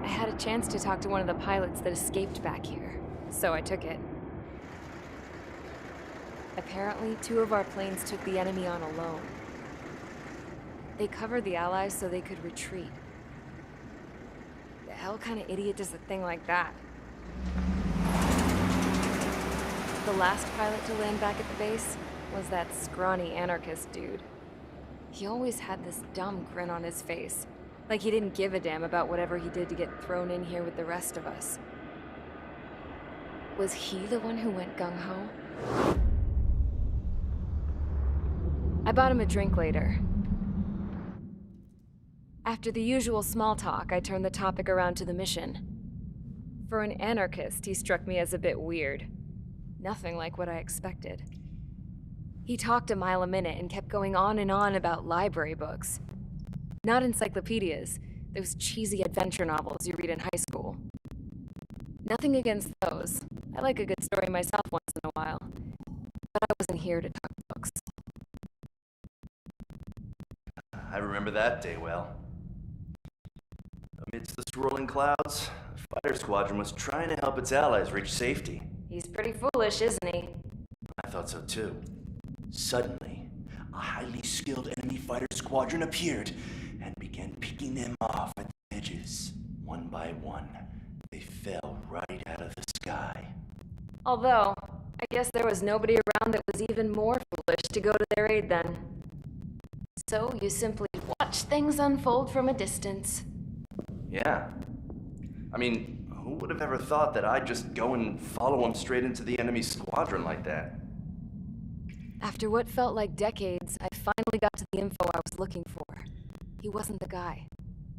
I had a chance to talk to one of the pilots that escaped back here, so I took it. Apparently, 2 of our planes took the enemy on alone. They covered the Allies so they could retreat. The hell kind of idiot does a thing like that? The last pilot to land back at the base was that scrawny anarchist dude. He always had this dumb grin on his face, like he didn't give a damn about whatever he did to get thrown in here with the rest of us. Was he the one who went gung-ho? I bought him a drink later. After the usual small talk, I turned the topic around to the mission. For an anarchist, he struck me as a bit weird. Nothing like what I expected. He talked a mile a minute and kept going on and on about library books. Not encyclopedias, those cheesy adventure novels you read in high school. Nothing against those. I like a good story myself once in a while. But I wasn't here to talk books. I remember that day well. Amidst the swirling clouds, the fighter squadron was trying to help its allies reach safety. He's pretty foolish, isn't he? I thought so too. Suddenly, a highly skilled enemy fighter squadron appeared and began picking them off at the edges. One by one, they fell right out of the sky. Although, I guess there was nobody around that was even more foolish to go to their aid then. So you simply watch things unfold from a distance. Yeah. I mean, who would have ever thought that I'd just go and follow him straight into the enemy squadron like that? After what felt like decades, I finally got to the info I was looking for. He wasn't the guy.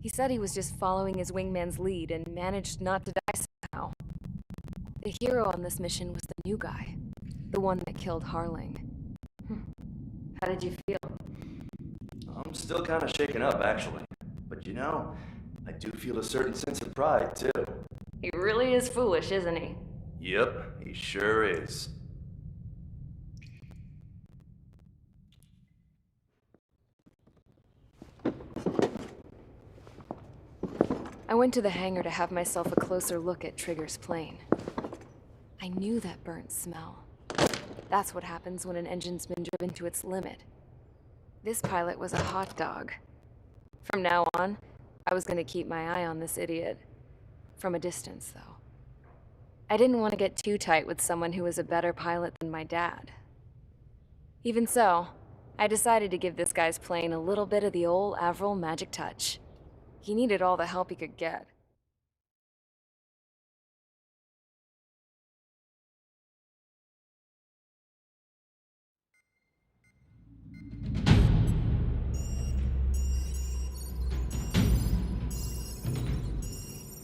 He said he was just following his wingman's lead and managed not to die somehow. The hero on this mission was the new guy. The one that killed Harling. How did you feel? I'm still kind of shaken up, actually. But you know, I do feel a certain sense of pride, too. He really is foolish, isn't he? Yep, he sure is. I went to the hangar to have myself a closer look at Trigger's plane. I knew that burnt smell. That's what happens when an engine's been driven to its limit. This pilot was a hot dog. From now on, I was going to keep my eye on this idiot. From a distance, though. I didn't want to get too tight with someone who was a better pilot than my dad. Even so, I decided to give this guy's plane a little bit of the old Avril magic touch. He needed all the help he could get.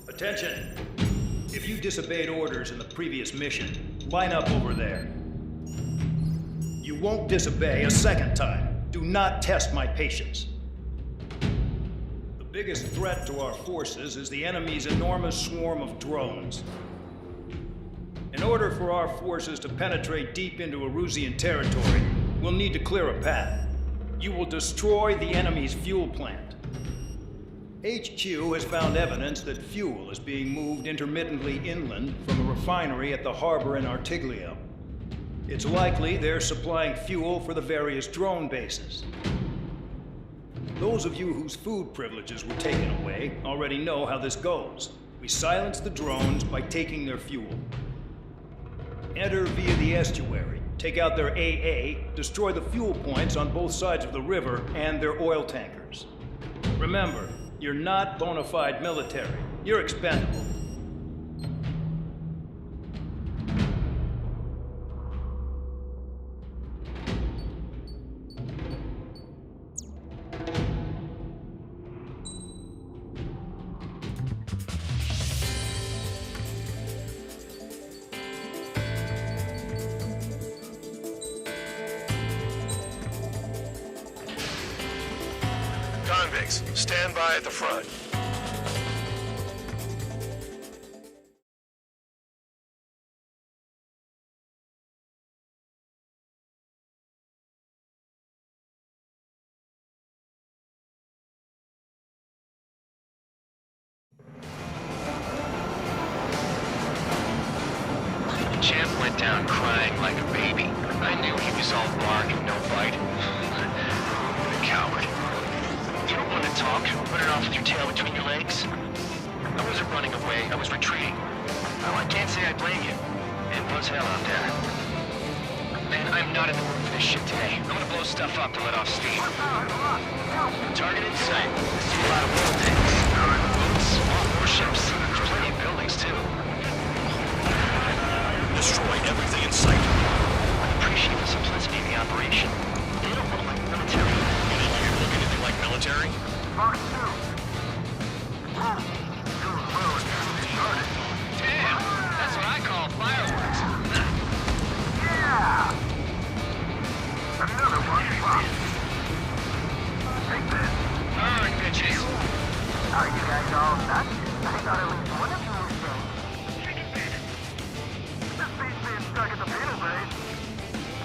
Attention! If you disobeyed orders in the previous mission, line up over there. You won't disobey a second time. Do not test my patience. The biggest threat to our forces is the enemy's enormous swarm of drones. In order for our forces to penetrate deep into Erusian territory, we'll need to clear a path. You will destroy the enemy's fuel plant. HQ has found evidence that fuel is being moved intermittently inland from a refinery at the harbor in Artiglio. It's likely they're supplying fuel for the various drone bases. Those of you whose food privileges were taken away already know how this goes. We silence the drones by taking their fuel. Enter via the estuary, take out their AA, destroy the fuel points on both sides of the river and their oil tankers. Remember, you're not bona fide military. You're expendable. Convicts, stand by at the front. legs? I wasn't running away, I was retreating. Well, I can't say I blame you. It was hell out there. Man, I'm not in the mood for this shit today. I'm gonna blow stuff up to let off steam. Target in sight. I see a lot of wheel tanks. Boats, warships. There's plenty of buildings, too. Destroy everything in sight. I appreciate the simplicity of the operation. They don't look like military. You didn't hear look anything like military? Damn, that's what I call fireworks. Alright, bitches. Are you guys all done? I thought at least one of you was dead. This beast being stuck at the penal base.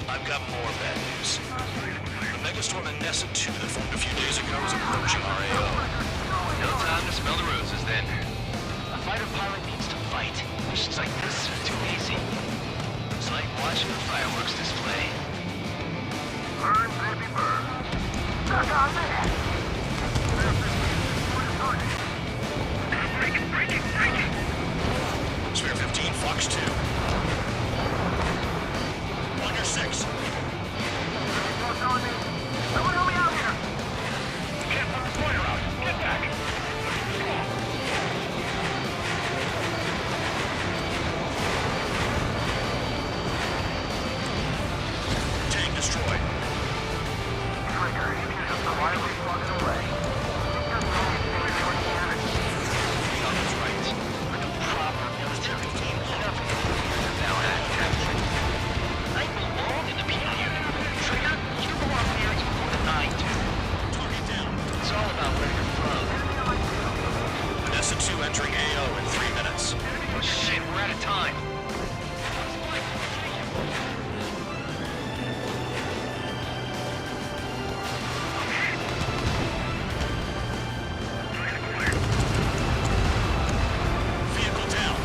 I've got more bad news. The megastorm in Nessa 2 that formed a few days ago is approaching our AO. No time to smell the roses, then. A fighter pilot needs to fight. Missions like this are too easy. It's like watching a fireworks display. Burn, baby, burn. Stuck on that. Sphere 15, Fox 2. On your 6. Someone help me out here. Can't put the pointer out. Get back. Tank destroyed. Trigger, why are we walking away? Oh, that's right. Like a proper military team. Now act captain. I belong in the period. Trigger, you belong here even more than I do. Target down. It's all about where you're from. Nessa 2 entering AO in 3 minutes. Oh shit, we're out of time. Vehicle down.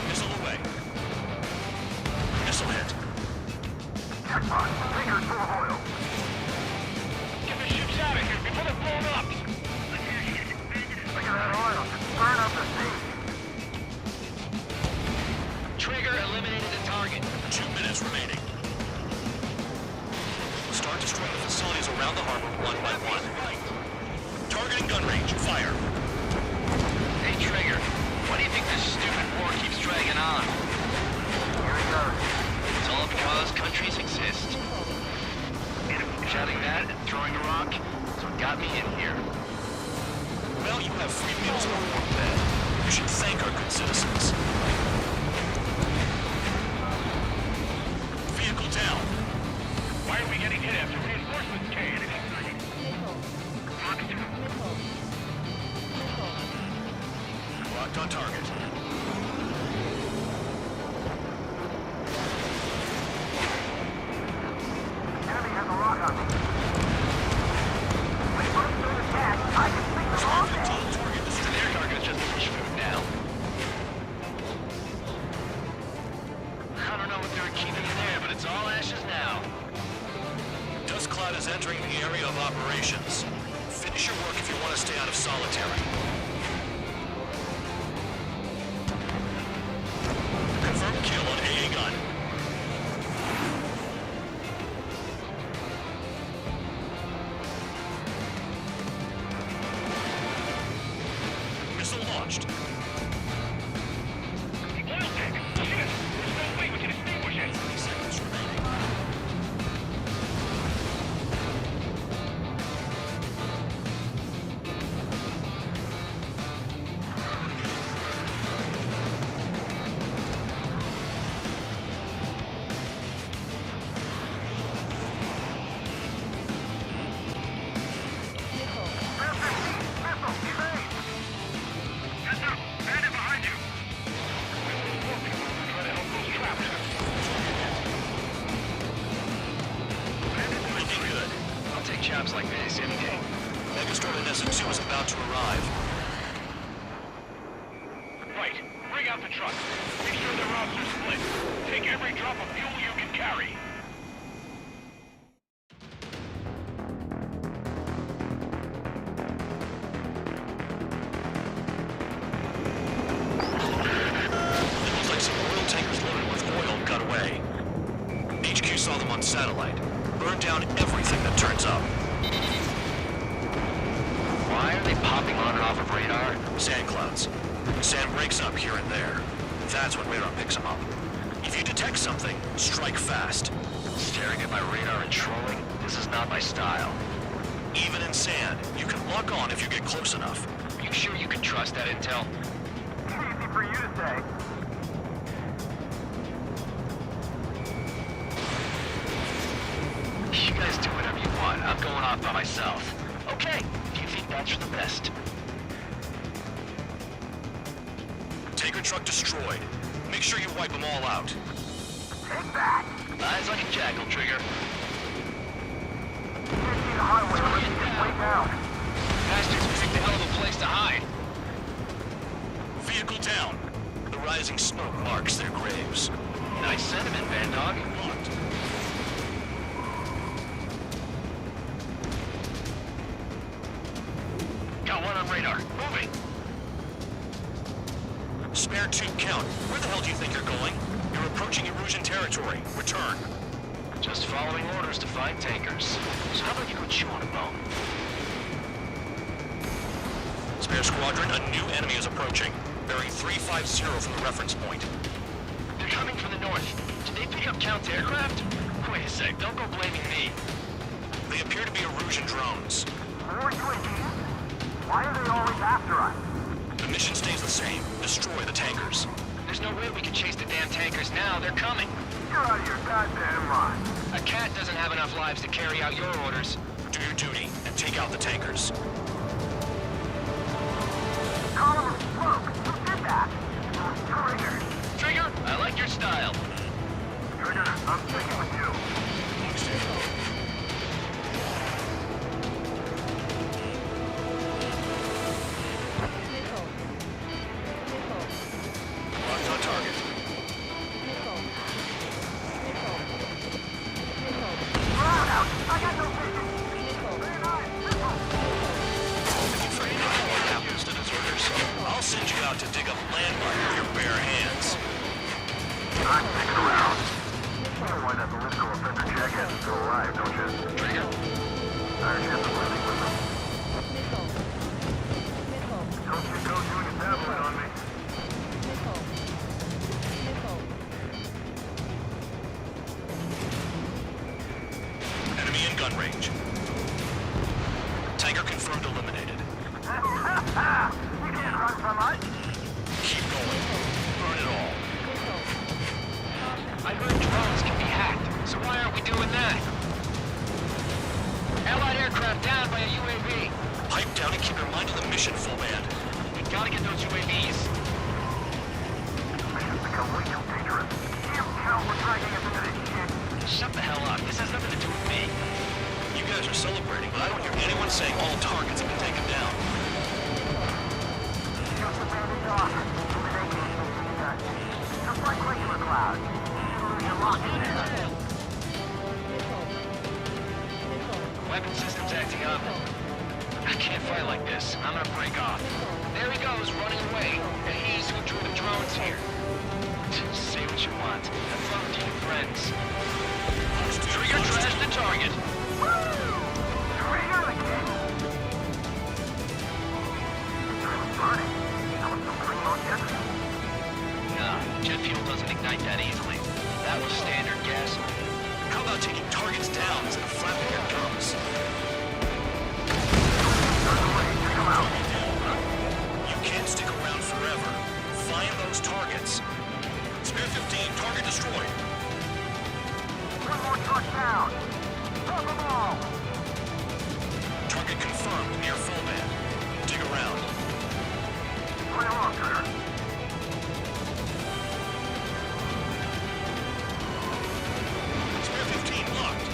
Missile away. Missile hit. Jackpot. Trigger's full of oil. Get the ships out of here before they're blown up. Look at that oil. Just burn up the sea. Trigger eliminated the target. 2 minutes remaining. Start destroying the facilities around the harbor one by one. Targeting gun range. Fire. Hey, Trigger, why do you think this stupid war keeps dragging on? Here he goes. It's all because countries exist. Shouting that and throwing a rock is what got me in here. Well, you have free meals and a warm bed. You should thank our good citizens. Vehicle down. Why are we getting hit after reinforcements came? Locked on target. Enemy has a lock on me. Wait, what is doing attack? I can see them all day. Target destroyed. Their target's just fish food now. I don't know what they were keeping in there, but it's all ashes now. Dust cloud is entering the area of operations. Finish your work if you want to stay out of solitary. Confirm kill on AA gun. Missile launched. Oil tank! Shit! There's no way we can extinguish it! 30 seconds remaining. Jobs like this any day. Megastorm in Nessa 2 is about to arrive. Right. Bring out the truck. Make sure the routes are split. every drop of fuel you can carry. It looks like some oil tankers loaded with oil got away. HQ saw them on satellite. Burned down everything that turns up. Why are they popping on and off of radar? Sand clouds. Sand breaks up here and there. That's when radar picks them up. If you detect something, strike fast. Staring at my radar and trolling? This is not my style. Even in sand, you can lock on if you get close enough. You sure you can trust that intel? Easy for you to say. You guys do whatever you want. I'm going off by myself. Okay, if you think that's for the best. Tanker truck destroyed. Make sure you wipe them all out. Take that. Eyes like a jackal, Trigger. Can't see the highway unless you get way down. Bastards picked a hell of a place to hide. Vehicle down. The rising smoke marks their graves. Nice sentiment, Van Dog. Locked. Got one on radar. Moving. Spare tube count. Where the hell do you think you're going? You're approaching Erusian territory. Return. Just following orders to find tankers. So how about you go chew on a bone? Spare squadron, a new enemy is approaching. Bearing 350 from the reference point. They're coming from the north. Did they pick up Count's aircraft? Wait a sec, don't go blaming me. They appear to be Erusian drones. More UAVs? Why are they always after us? The mission stays the same. Destroy the tankers. There's no way we can chase the damn tankers now. They're coming. You're out of your goddamn mind. A cat doesn't have enough lives to carry out your orders. Do your duty and take out the tankers. Column of smoke. Who did that? Trigger. Trigger, I like your style. Trigger, I'm sticking with you. Locked on target. Round out. I got no vision. Very nice. Afraid of what happens to deserters? I'll send you out to dig up landmine with your bare hands. I'm sticking around. You know why that political offender check hasn't still alive, don't you? Trigger, Our chance of living with them. Don't you go doing a tablet on me. Enemy in gun range. Tanker confirmed eliminated. You can't run from us. Keep going. Burn it all. I heard drones can be hacked, so why aren't we doing that? Allied aircraft down by a UAV. Pipe down and keep your mind on the mission, full band. We gotta get those UAVs. Mission's become way too dangerous. Damn cow, we're dragging us into this shit. Shut the hell up. This has nothing to do with me. You guys are celebrating, but I don't hear anyone saying all targets have been taken down. Shoot the bandits off. Eliminate the APC guns. Just like regular clouds. You're locked in there. Weapon system's acting up. I can't fight like this. I'm gonna break off. There he goes, running away. And he's who drew the drones here. Say what you want. Have fun with your friends. Trigger trashed the target. Trigger again. It's burning. That was some primo jet. Nah, jet fuel doesn't ignite that easily. That was standard gasoline. How about taking targets down instead of flapping your gums? You can't stick around forever. Find those targets. Spare 15, target destroyed. One more truck down. Drop them all. Target confirmed near full band. Dig around. Play along, Trigger. Spare 15 locked.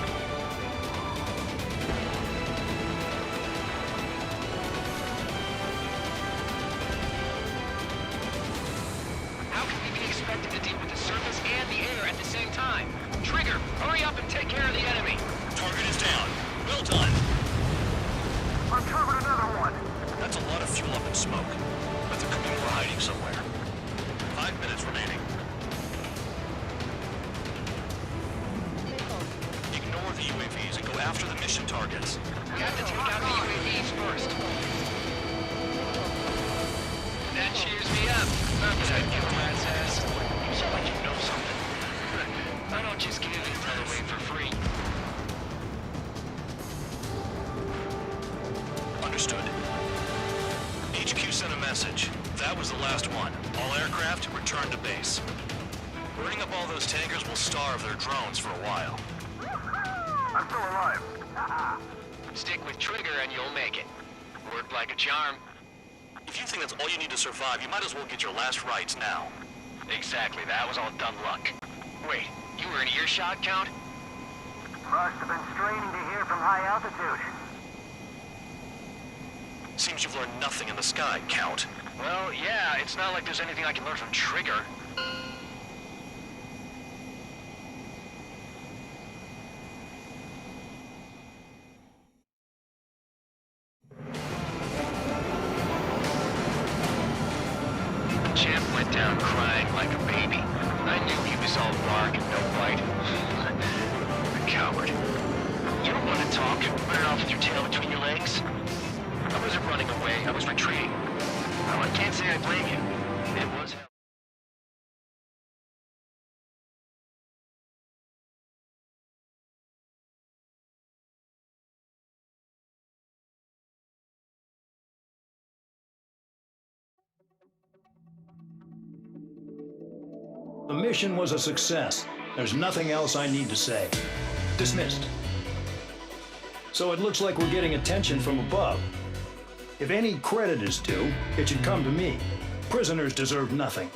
How can we be expected to deal with the surface and the air at the same time. Trigger, hurry up and take care of the enemy. Target is down. Well done. Uncovered another one. That's a lot of fuel up in smoke. But there could be more hiding somewhere. 5 minutes remaining. Ignore the UAVs and go after the mission targets. We have to take out the UAVs first. That cheers me up. Remember that, you rat's ass? You sound like you know something. I don't just give intel away for free. Understood. HQ sent a message. That was the last one. All aircraft, return to base. Burning up all those tankers will starve their drones for a while. I'm still alive. Stick with Trigger and you'll make it. Worked like a charm. If you think that's all you need to survive, you might as well get your last rites now. Exactly, that was all dumb luck. Wait, you were in earshot, Count? Must have been straining to hear from high altitude. Seems you've learned nothing in the sky, Count. Well, yeah, it's not like there's anything I can learn from Trigger. Champ went down crying like a baby. I knew he was all bark and no bite. The coward. You don't want to talk. Run off with your tail between your legs. I wasn't running away. I was retreating. Well, I can't say I blame you. It was hell. The mission was a success. There's nothing else I need to say. Dismissed. So it looks like we're getting attention from above. If any credit is due, it should come to me. Prisoners deserve nothing.